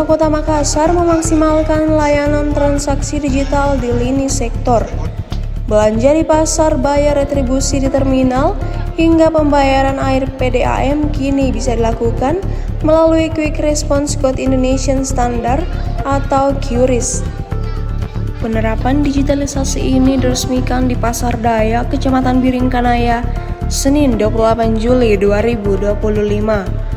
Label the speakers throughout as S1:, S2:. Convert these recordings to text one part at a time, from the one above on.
S1: pemerintah Kota Makassar memaksimalkan layanan transaksi digital di lini sektor. Belanja di pasar, bayar retribusi di terminal, hingga pembayaran air PDAM kini bisa dilakukan melalui Quick Response Code Indonesian Standard atau QRIS. Penerapan digitalisasi ini diresmikan di Pasar Dayak, Kecamatan Biringkanaya, Senin 28 Juli 2025.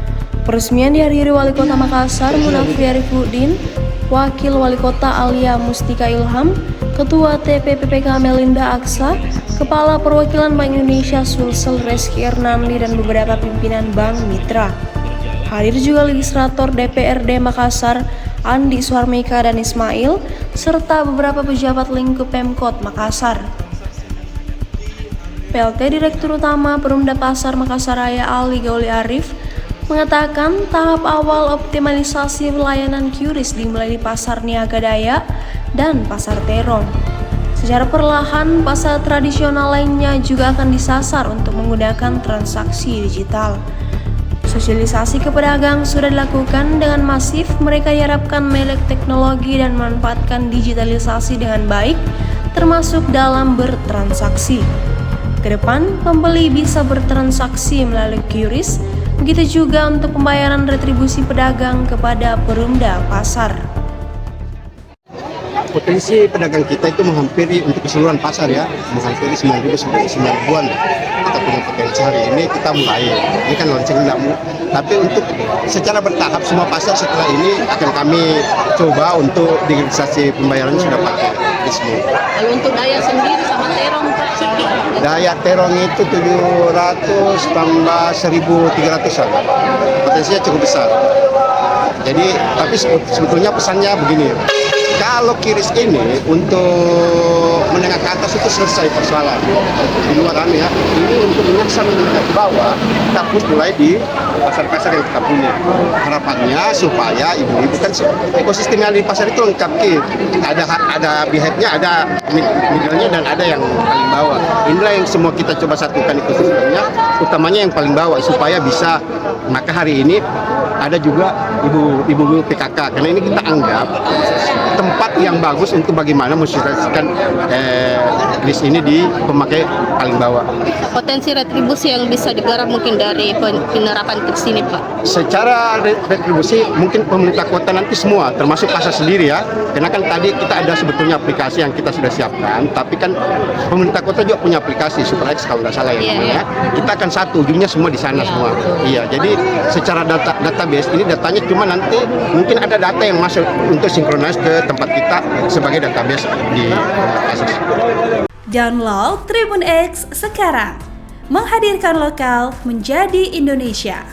S1: Peresmian dihadiri Wali Kota Makassar Munafi Arifudin, Wakil Wali Kota Alia Mustika Ilham, Ketua TPPPK Melinda Aksa, Kepala Perwakilan Bank Indonesia Sulsel Reski Ernandi, dan beberapa pimpinan bank mitra. Hadir juga Legislator DPRD Makassar Andi Suharmika dan Ismail, serta beberapa pejabat lingkup Pemkot Makassar. PLT Direktur Utama Perumda Pasar Makassar Raya Ali Gauli Arif mengatakan tahap awal optimalisasi layanan QRIS dimulai di Pasar Niaga Dayak dan Pasar Terong. Secara perlahan, pasar tradisional lainnya juga akan disasar untuk menggunakan transaksi digital. Sosialisasi ke pedagang sudah dilakukan dengan masif. Mereka diharapkan melek teknologi dan memanfaatkan digitalisasi dengan baik, termasuk dalam bertransaksi. Kedepan, pembeli bisa bertransaksi melalui QRIS. Begitu juga untuk pembayaran retribusi pedagang kepada perumda pasar.
S2: Potensi pedagang kita itu menghampiri untuk keseluruhan pasar ya, menghampiri 9.000 sampai 9.000-an. Kita punya potensi hari ini, kita mulai. Ini kan launching enggak, tapi untuk secara bertahap semua pasar setelah ini akan kami coba untuk digitalisasi pembayaran sudah pakai resmi.
S3: Kalau untuk Dayak sendiri sama Terong Pak?
S2: Dayak Terong itu 700 tambah 1.300-an. Potensinya cukup besar. Jadi, tapi sebetulnya pesannya begini. Kalau QRIS ini untuk menengah ke atas itu selesai persoalan di luaran ya. Ini untuk menyasar menengah ke bawah, kita pun mulai di pasar-pasar yang kita punya. Harapannya supaya ibu-ibu kan ekosistem yang di pasar itu lengkap ada beehive-nya, ada middle-nya, dan ada yang paling bawah. Inilah yang semua kita coba satukan ekosistemnya, utamanya yang paling bawah supaya bisa. Maka hari ini ada juga ibu-ibu PKK, karena ini kita anggap tempat yang bagus untuk bagaimana mensosialisasikan list ini di pemakai paling bawah.
S3: Potensi retribusi yang bisa digarap mungkin dari penerapan QRIS ini Pak?
S2: Secara retribusi mungkin pemerintah kota nanti semua, termasuk pasar sendiri ya. Karena kan tadi kita ada sebetulnya aplikasi yang kita sudah siapkan, tapi kan pemerintah kota juga punya aplikasi SuperX kalau nggak salah ya.
S3: Yeah.
S2: Kita akan satu, ujungnya semua di sana semua. Iya, jadi secara database ini datanya cuma nanti mungkin ada data yang masuk untuk sinkronis ke tempat kita sebagai database di pasar.
S4: Download Tribun X sekarang, menghadirkan lokal menjadi Indonesia.